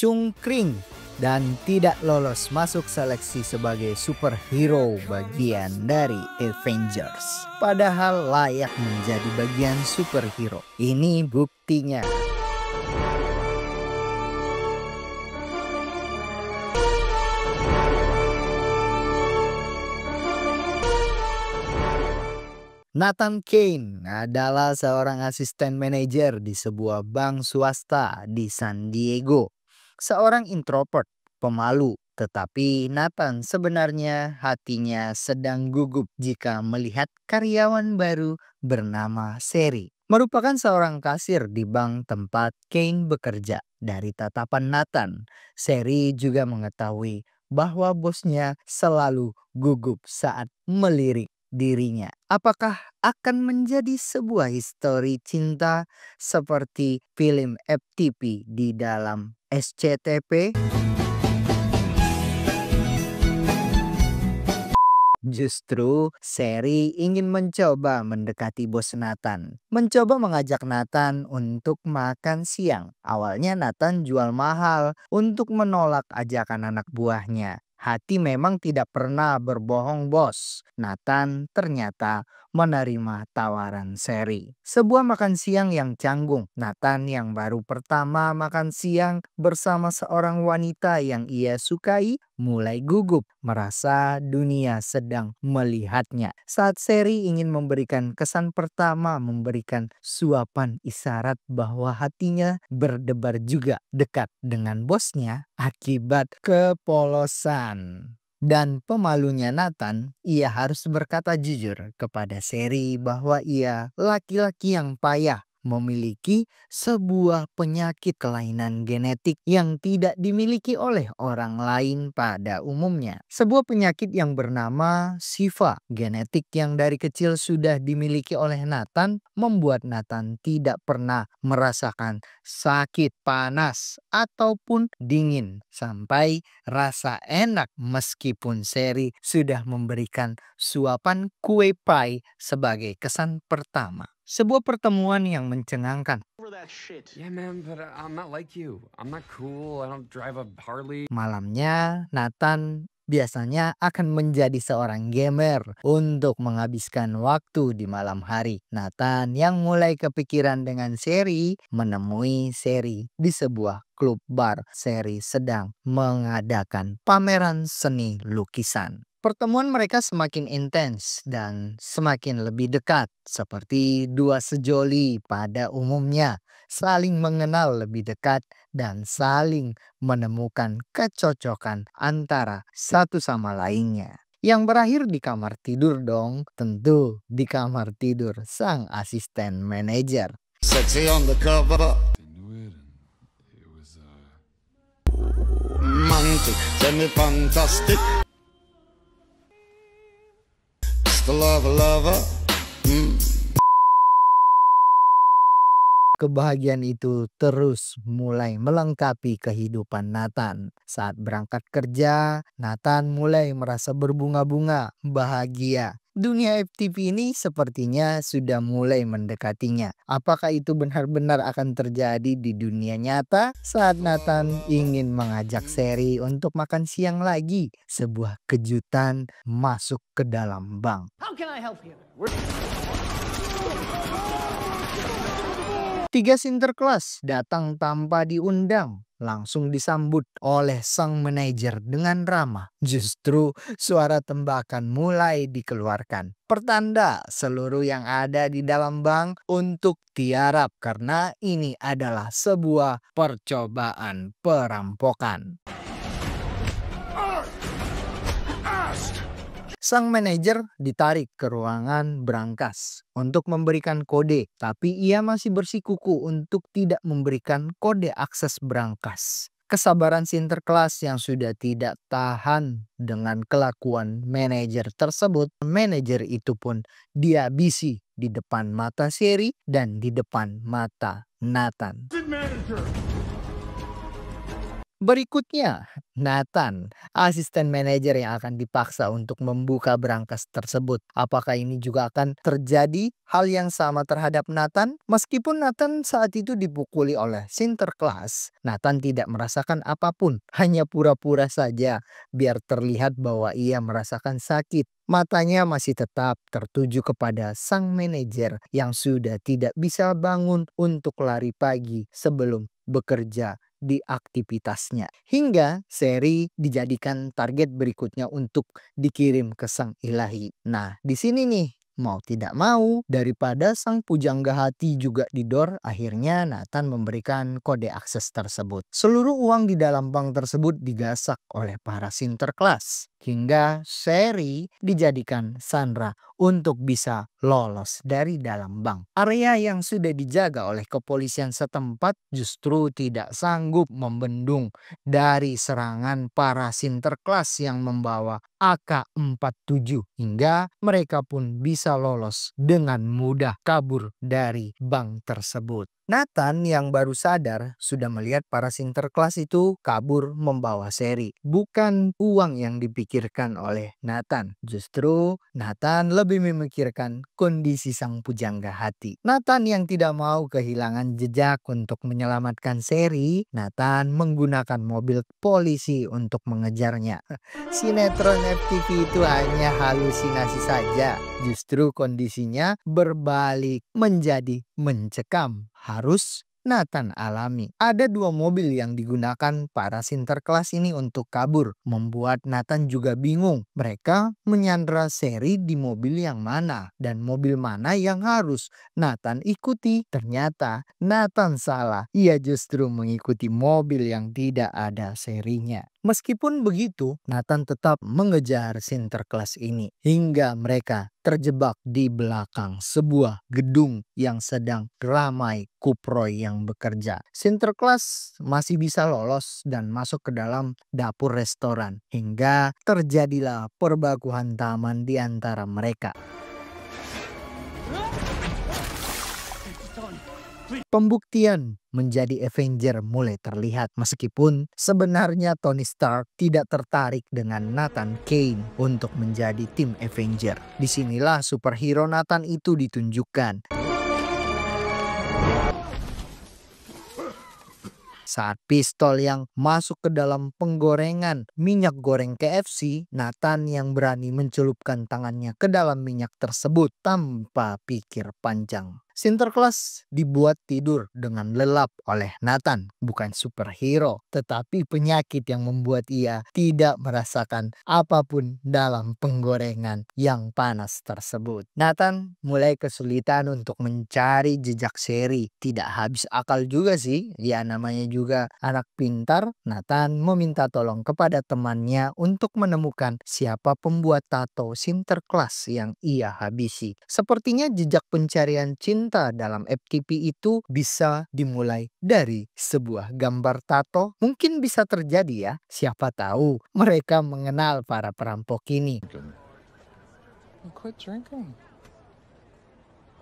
cungkring dan tidak lolos masuk seleksi sebagai superhero bagian dari Avengers. Padahal layak menjadi bagian superhero. Ini buktinya. Nathan Kane adalah seorang asisten manajer di sebuah bank swasta di San Diego. Seorang introvert, pemalu, tetapi Nathan sebenarnya hatinya sedang gugup jika melihat karyawan baru bernama Sherry. Merupakan seorang kasir di bank tempat Kane bekerja. Dari tatapan Nathan, Sherry juga mengetahui bahwa bosnya selalu gugup saat melirik dirinya. Apakah akan menjadi sebuah histori cinta seperti film FTP di dalam SCTV? Justru Sherry ingin mencoba mendekati bos Nathan. Mencoba mengajak Nathan untuk makan siang. Awalnya Nathan jual mahal untuk menolak ajakan anak buahnya. Hati memang tidak pernah berbohong, bos. Nathan ternyata menerima tawaran Sherry. Sebuah makan siang yang canggung. Nathan yang baru pertama makan siang bersama seorang wanita yang ia sukai mulai gugup merasa dunia sedang melihatnya. Saat Sherry ingin memberikan kesan pertama, memberikan suapan isyarat bahwa hatinya berdebar juga dekat dengan bosnya akibat kepolosan dan pemalunya Nathan, ia harus berkata jujur kepada Sherry bahwa ia laki-laki yang payah, memiliki sebuah penyakit kelainan genetik yang tidak dimiliki oleh orang lain pada umumnya. Sebuah penyakit yang bernama SIFA, genetik yang dari kecil sudah dimiliki oleh Nathan, membuat Nathan tidak pernah merasakan sakit, panas, ataupun dingin sampai rasa enak meskipun Sherry sudah memberikan suapan kue pie sebagai kesan pertama. Sebuah pertemuan yang mencengangkan. Yeah, man, but I'm not like you. I'm not cool. I don't drive a Harley. Malamnya Nathan biasanya akan menjadi seorang gamer untuk menghabiskan waktu di malam hari. Nathan yang mulai kepikiran dengan Sherry menemui Sherry di sebuah klub bar. Sherry sedang mengadakan pameran seni lukisan. Pertemuan mereka semakin intens dan semakin lebih dekat, seperti dua sejoli pada umumnya, saling mengenal lebih dekat dan saling menemukan kecocokan antara satu sama lainnya. Yang berakhir di kamar tidur dong, tentu di kamar tidur sang asisten manajer. Sexy on the cover, I knew it, and it was romantic, semi-fantastic. Still love a lover. Kebahagiaan itu terus mulai melengkapi kehidupan Nathan. Saat berangkat kerja, Nathan mulai merasa berbunga-bunga, bahagia. Dunia FTV ini sepertinya sudah mulai mendekatinya. Apakah itu benar-benar akan terjadi di dunia nyata? Saat Nathan ingin mengajak Sherry untuk makan siang lagi, sebuah kejutan masuk ke dalam bank. How can I help you? Tiga sinterklas datang tanpa diundang, langsung disambut oleh sang manajer dengan ramah. Justru suara tembakan mulai dikeluarkan. Pertanda seluruh yang ada di dalam bank untuk tiarap karena ini adalah sebuah percobaan perampokan. Sang manajer ditarik ke ruangan brankas untuk memberikan kode, tapi ia masih bersikuku untuk tidak memberikan kode akses brankas. Kesabaran sinterklas yang sudah tidak tahan dengan kelakuan manajer tersebut, manajer itu pun dihabisi di depan mata Sherry dan di depan mata Nathan. Berikutnya, Nathan, asisten manajer yang akan dipaksa untuk membuka berangkas tersebut. Apakah ini juga akan terjadi hal yang sama terhadap Nathan? Meskipun Nathan saat itu dipukuli oleh Sinterklas, Nathan tidak merasakan apapun, hanya pura-pura saja biar terlihat bahwa ia merasakan sakit. Matanya masih tetap tertuju kepada sang manajer yang sudah tidak bisa bangun untuk lari pagi sebelum bekerja di aktivitasnya. Hingga Sherry dijadikan target berikutnya untuk dikirim ke sang ilahi. Nah, di sini nih, mau tidak mau, daripada sang pujangga hati juga didor, akhirnya Nathan memberikan kode akses tersebut. Seluruh uang di dalam bank tersebut digasak oleh para Sinterklas. Hingga Sherry dijadikan sandera untuk bisa lolos dari dalam bank. Area yang sudah dijaga oleh kepolisian setempat justru tidak sanggup membendung dari serangan para Sinterklas yang membawa AK-47 hingga mereka pun bisa lolos dengan mudah kabur dari bank tersebut. Nathan yang baru sadar sudah melihat para Sinterklas itu kabur membawa Sherry. Bukan uang yang dipikirkan oleh Nathan. Justru Nathan lebih memikirkan kondisi sang pujangga hati. Nathan yang tidak mau kehilangan jejak untuk menyelamatkan Sherry, Nathan menggunakan mobil polisi untuk mengejarnya. Sinetron FTV itu hanya halusinasi saja. Justru kondisinya berbalik menjadi mencekam. Harus Nathan alami. Ada 2 mobil yang digunakan para Sinterklas ini untuk kabur. Membuat Nathan juga bingung. Mereka menyandra Sherry di mobil yang mana dan mobil mana yang harus Nathan ikuti. Ternyata Nathan salah. Ia justru mengikuti mobil yang tidak ada Sherry-nya. Meskipun begitu, Nathan tetap mengejar Sinterklas ini hingga mereka terjebak di belakang sebuah gedung yang sedang ramai kuproy yang bekerja. Sinterklas masih bisa lolos dan masuk ke dalam dapur restoran hingga terjadilah perbakuhan taman di antara mereka. Pembuktian menjadi Avenger mulai terlihat meskipun sebenarnya Tony Stark tidak tertarik dengan Nathan Kane untuk menjadi tim Avenger. Disinilah superhero Nathan itu ditunjukkan. Saat pistol yang masuk ke dalam penggorengan minyak goreng KFC, Nathan yang berani mencelupkan tangannya ke dalam minyak tersebut tanpa pikir panjang. Sinterklas dibuat tidur dengan lelap oleh Nathan, bukan superhero, tetapi penyakit yang membuat ia tidak merasakan apapun dalam penggorengan yang panas tersebut. Nathan mulai kesulitan untuk mencari jejak Sherry. Tidak habis akal juga sih, ya namanya juga anak pintar. Nathan meminta tolong kepada temannya untuk menemukan siapa pembuat tato Sinterklas yang ia habisi. Sepertinya jejak pencarian cinta dalam FTP itu bisa dimulai dari sebuah gambar tato. Mungkin bisa terjadi ya. Siapa tahu mereka mengenal para perampok ini. Quit drinking.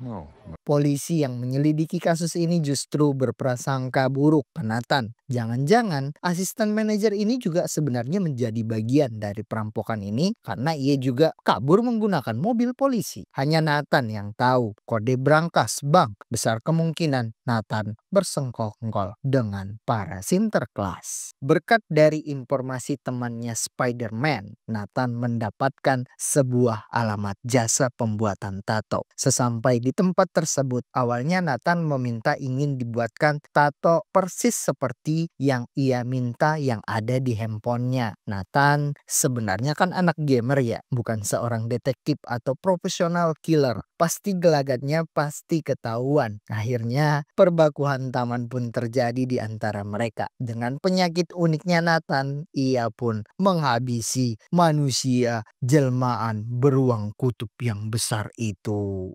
No. Polisi yang menyelidiki kasus ini justru berprasangka buruk ke Nathan. Jangan-jangan asisten manajer ini juga sebenarnya menjadi bagian dari perampokan ini karena ia juga kabur menggunakan mobil polisi. Hanya Nathan yang tahu kode brankas bank. Besar kemungkinan Nathan bersengkongkol dengan para Sinterklas. Berkat dari informasi temannya Spider-Man, Nathan mendapatkan sebuah alamat jasa pembuatan tato. Sesampai di tempat tersebut, awalnya Nathan meminta ingin dibuatkan tato persis seperti yang ia minta yang ada di handphonenya. Nathan sebenarnya kan anak gamer ya, bukan seorang detektif atau profesional killer. Pasti gelagatnya pasti ketahuan. Akhirnya perbakuhan taman pun terjadi di antara mereka. Dengan penyakit uniknya Nathan, ia pun menghabisi manusia jelmaan beruang kutub yang besar itu.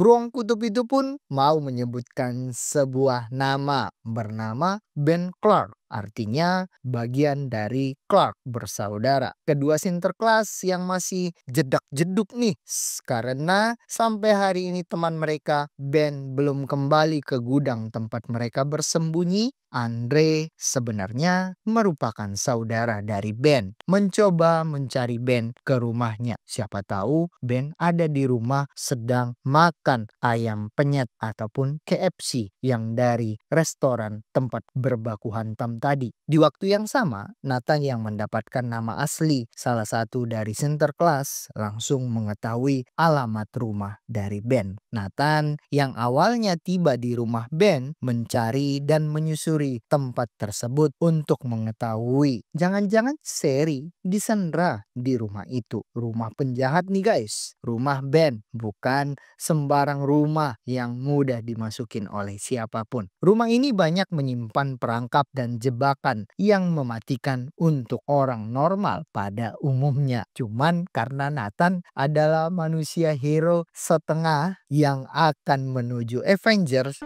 Beruang kutub itu pun mau menyebutkan sebuah nama bernama Ben Clark. Artinya bagian dari Clark bersaudara. Kedua Sinterklas yang masih jedak-jeduk nih. Karena sampai hari ini teman mereka Ben belum kembali ke gudang tempat mereka bersembunyi. Andre sebenarnya merupakan saudara dari Ben. Mencoba mencari Ben ke rumahnya. Siapa tahu Ben ada di rumah sedang makan ayam penyet ataupun KFC yang dari restoran tempat berbaku hantam tadi. Di waktu yang sama, Nathan yang mendapatkan nama asli salah satu dari Sinterklas langsung mengetahui alamat rumah dari Ben. Nathan yang awalnya tiba di rumah Ben mencari dan menyusuri tempat tersebut untuk mengetahui jangan-jangan Sherry disandra di rumah itu. Rumah penjahat nih guys, rumah Ben, bukan sembarang rumah yang mudah dimasukin oleh siapapun. Rumah ini banyak menyimpan perangkap dan jebakan yang mematikan untuk orang normal pada umumnya. Cuman karena Nathan adalah manusia hero setengah yang akan menuju Avengers,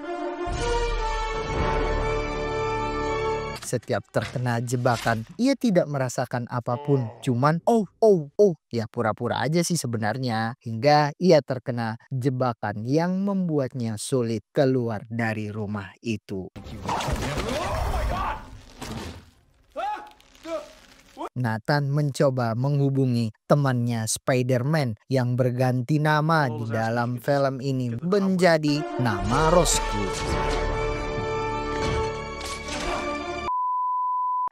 setiap terkena jebakan, ia tidak merasakan apapun. Cuman ya pura-pura aja sih sebenarnya. Hingga ia terkena jebakan yang membuatnya sulit keluar dari rumah itu. Nathan mencoba menghubungi temannya Spider-Man yang berganti nama di dalam film ini menjadi nama Roscoe.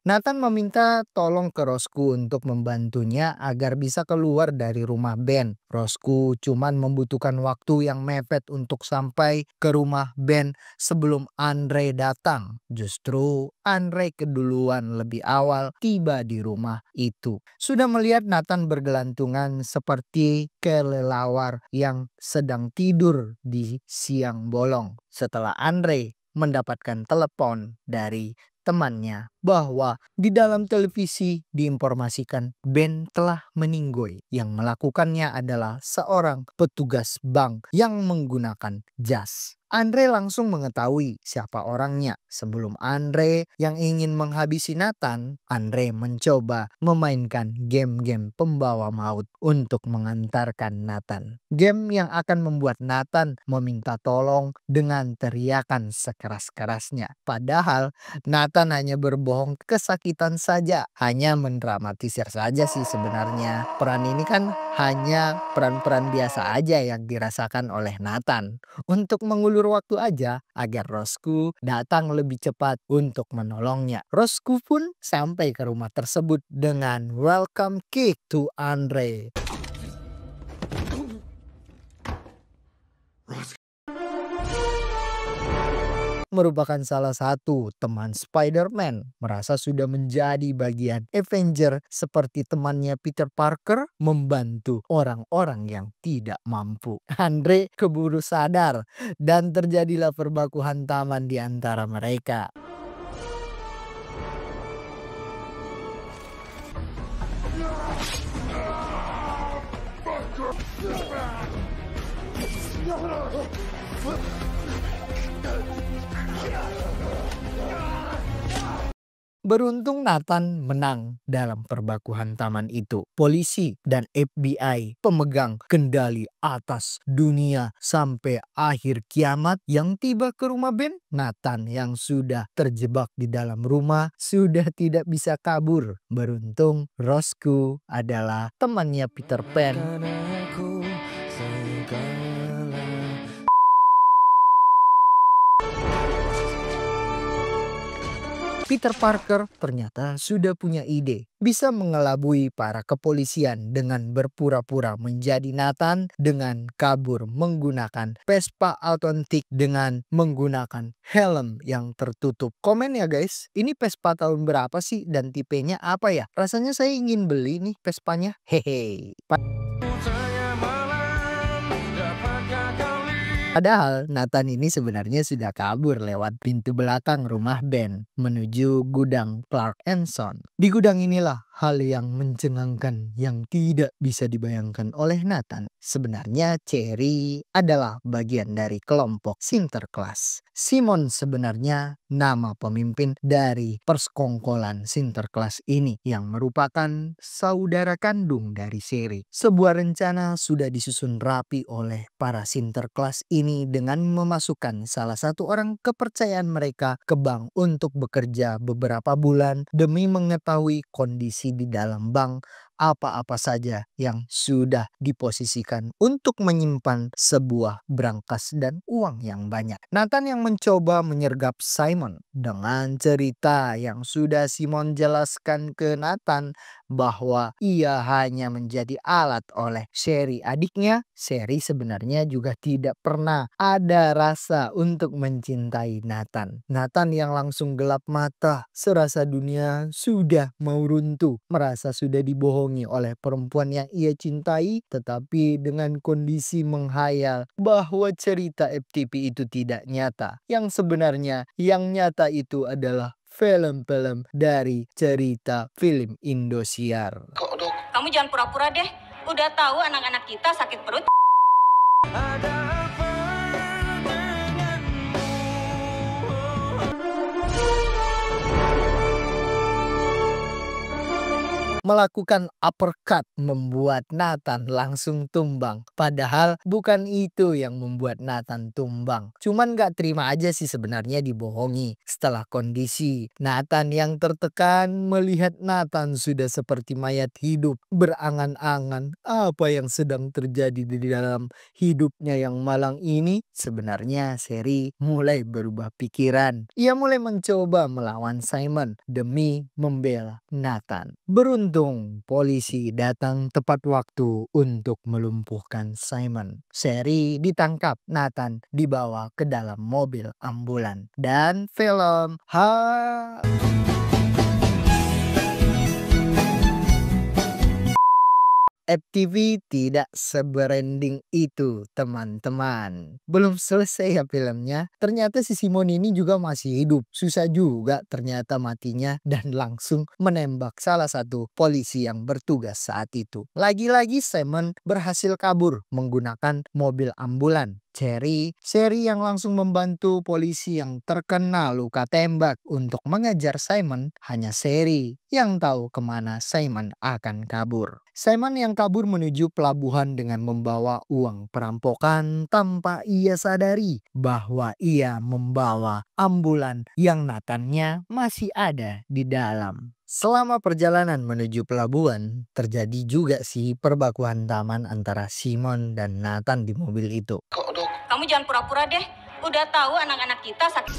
Nathan meminta tolong ke Roscoe untuk membantunya agar bisa keluar dari rumah Ben. Roscoe cuman membutuhkan waktu yang mepet untuk sampai ke rumah Ben sebelum Andre datang. Justru Andre keduluan lebih awal tiba di rumah itu. Sudah melihat Nathan bergelantungan seperti kelelawar yang sedang tidur di siang bolong. Setelah Andre mendapatkan telepon dari temannya bahwa di dalam televisi diinformasikan Ben telah meninggoy. Yang melakukannya adalah seorang petugas bank yang menggunakan jas. Andre langsung mengetahui siapa orangnya. Sebelum Andre yang ingin menghabisi Nathan, Andre mencoba memainkan game-game pembawa maut untuk mengantarkan Nathan. Game yang akan membuat Nathan meminta tolong dengan teriakan sekeras-kerasnya. Padahal Nathan hanya berbohong kesakitan saja. Hanya mendramatisir saja sih sebenarnya. Peran ini kan hanya peran-peran biasa aja yang dirasakan oleh Nathan. Untuk mengulur waktu aja agar Roscoe datang lebih cepat untuk menolongnya. Roscoe pun sampai ke rumah tersebut dengan welcome kick to Andre. Merupakan salah satu teman Spider-Man, merasa sudah menjadi bagian Avenger seperti temannya Peter Parker membantu orang-orang yang tidak mampu. Andre keburu sadar dan terjadilah perbaku hantaman di antara mereka. Beruntung Nathan menang dalam perbaku hantaman itu. Polisi dan FBI pemegang kendali atas dunia sampai akhir kiamat yang tiba ke rumah Ben. Nathan yang sudah terjebak di dalam rumah sudah tidak bisa kabur. Beruntung Roscoe adalah temannya Peter Pan. Peter Parker ternyata sudah punya ide. Bisa mengelabui para kepolisian dengan berpura-pura menjadi Nathan dengan kabur menggunakan Vespa otentik dengan menggunakan helm yang tertutup. Komen ya guys, ini Vespa tahun berapa sih dan tipenya apa ya? Rasanya saya ingin beli nih Vespanya. Hehe. Padahal Nathan ini sebenarnya sudah kabur lewat pintu belakang rumah Ben menuju gudang Clark & Son. Di gudang inilah hal yang mencengangkan yang tidak bisa dibayangkan oleh Nathan. Sebenarnya Cherry adalah bagian dari kelompok Sinterklas. Simon sebenarnya nama pemimpin dari persekongkolan Sinterklas ini yang merupakan saudara kandung dari Sherry. Sebuah rencana sudah disusun rapi oleh para Sinterklas ini dengan memasukkan salah satu orang kepercayaan mereka ke bank untuk bekerja beberapa bulan demi mengetahui kondisi di dalam bank apa-apa saja yang sudah diposisikan untuk menyimpan sebuah brankas dan uang yang banyak. Nathan yang mencoba menyergap Simon dengan cerita yang sudah Simon jelaskan ke Nathan bahwa ia hanya menjadi alat oleh Sherry adiknya. Sherry sebenarnya juga tidak pernah ada rasa untuk mencintai Nathan. Nathan yang langsung gelap mata, serasa dunia sudah mau runtuh, merasa sudah dibohongi oleh perempuan yang ia cintai, tetapi dengan kondisi menghayal bahwa cerita FTP itu tidak nyata. Yang sebenarnya yang nyata itu adalah film-film dari cerita film Indosiar. Kamu jangan pura-pura deh. Udah tahu anak-anak kita sakit perut. Melakukan uppercut membuat Nathan langsung tumbang. Padahal bukan itu yang membuat Nathan tumbang. Cuman gak terima aja sih sebenarnya dibohongi. Setelah kondisi, Nathan yang tertekan melihat Nathan sudah seperti mayat hidup. Berangan-angan apa yang sedang terjadi di dalam hidupnya yang malang ini. Sebenarnya Sherry mulai berubah pikiran. Ia mulai mencoba melawan Simon demi membela Nathan. Beruntung polisi datang tepat waktu untuk melumpuhkan Simon. Sherry ditangkap, Nathan dibawa ke dalam mobil ambulan. Dan film FTV tidak seberending itu, teman-teman. Belum selesai ya filmnya. Ternyata si Simon ini juga masih hidup. Susah juga ternyata matinya dan langsung menembak salah satu polisi yang bertugas saat itu. Lagi-lagi Simon berhasil kabur menggunakan mobil ambulan. Sherry yang langsung membantu polisi yang terkena luka tembak untuk mengejar Simon. Hanya Sherry yang tahu kemana Simon akan kabur. Simon yang kabur menuju pelabuhan dengan membawa uang perampokan tanpa ia sadari bahwa ia membawa ambulan yang Nathannya masih ada di dalam. Selama perjalanan menuju pelabuhan, terjadi juga sih perbakuan taman antara Simon dan Nathan di mobil itu. Kamu jangan pura-pura deh. Udah tahu anak-anak kita sakit.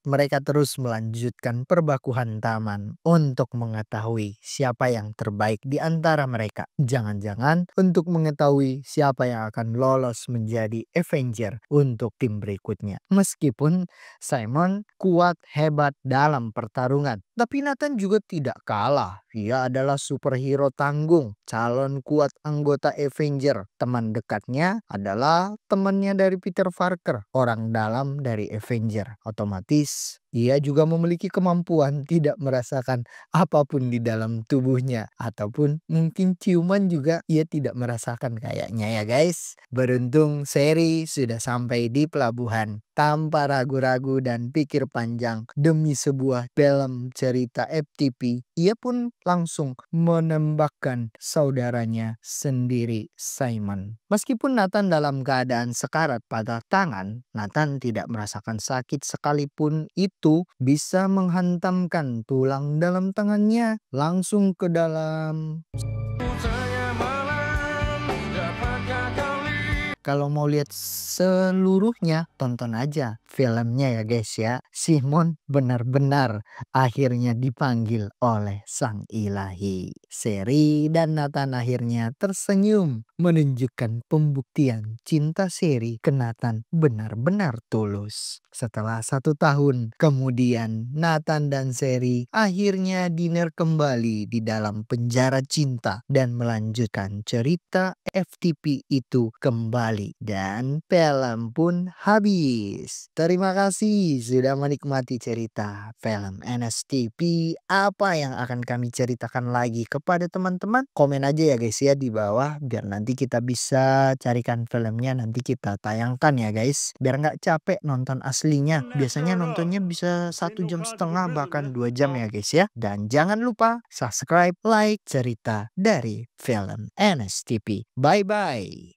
Mereka terus melanjutkan perbakuhan taman untuk mengetahui siapa yang terbaik di antara mereka. Jangan-jangan untuk mengetahui siapa yang akan lolos menjadi Avenger untuk tim berikutnya. Meskipun Simon kuat hebat dalam pertarungan, tapi Nathan juga tidak kalah. Ia adalah superhero tanggung, calon kuat anggota Avenger. Teman dekatnya adalah temannya dari Peter Parker, orang dalam dari Avenger. Otomatis ia juga memiliki kemampuan tidak merasakan apapun di dalam tubuhnya. Ataupun mungkin ciuman juga ia tidak merasakan kayaknya ya guys. Beruntung Sherry sudah sampai di pelabuhan. Tanpa ragu-ragu dan pikir panjang demi sebuah film cerita FTP, ia pun langsung menembakkan saudaranya sendiri, Simon. Meskipun Nathan dalam keadaan sekarat patah tangan, Nathan tidak merasakan sakit sekalipun itu bisa menghantamkan tulang dalam tangannya langsung ke dalam. kalau mau lihat seluruhnya tonton aja filmnya ya guys ya. Simon benar-benar akhirnya dipanggil oleh sang ilahi. Sherry dan Nathan akhirnya tersenyum menunjukkan pembuktian cinta Sherry ke Nathan benar-benar tulus. Setelah 1 tahun kemudian Nathan dan Sherry akhirnya dinner kembali di dalam penjara cinta dan melanjutkan cerita FTP itu kembali dan film pun habis. Terima kasih sudah menikmati cerita film NSTP. Apa yang akan kami ceritakan lagi kepada teman-teman? Komen aja ya guys ya di bawah biar nanti kita bisa carikan filmnya, nanti kita tayangkan ya guys. Biar nggak capek nonton aslinya. Biasanya nontonnya bisa 1,5 jam bahkan 2 jam ya guys ya. Dan jangan lupa subscribe, like cerita dari film NSTP. Bye bye.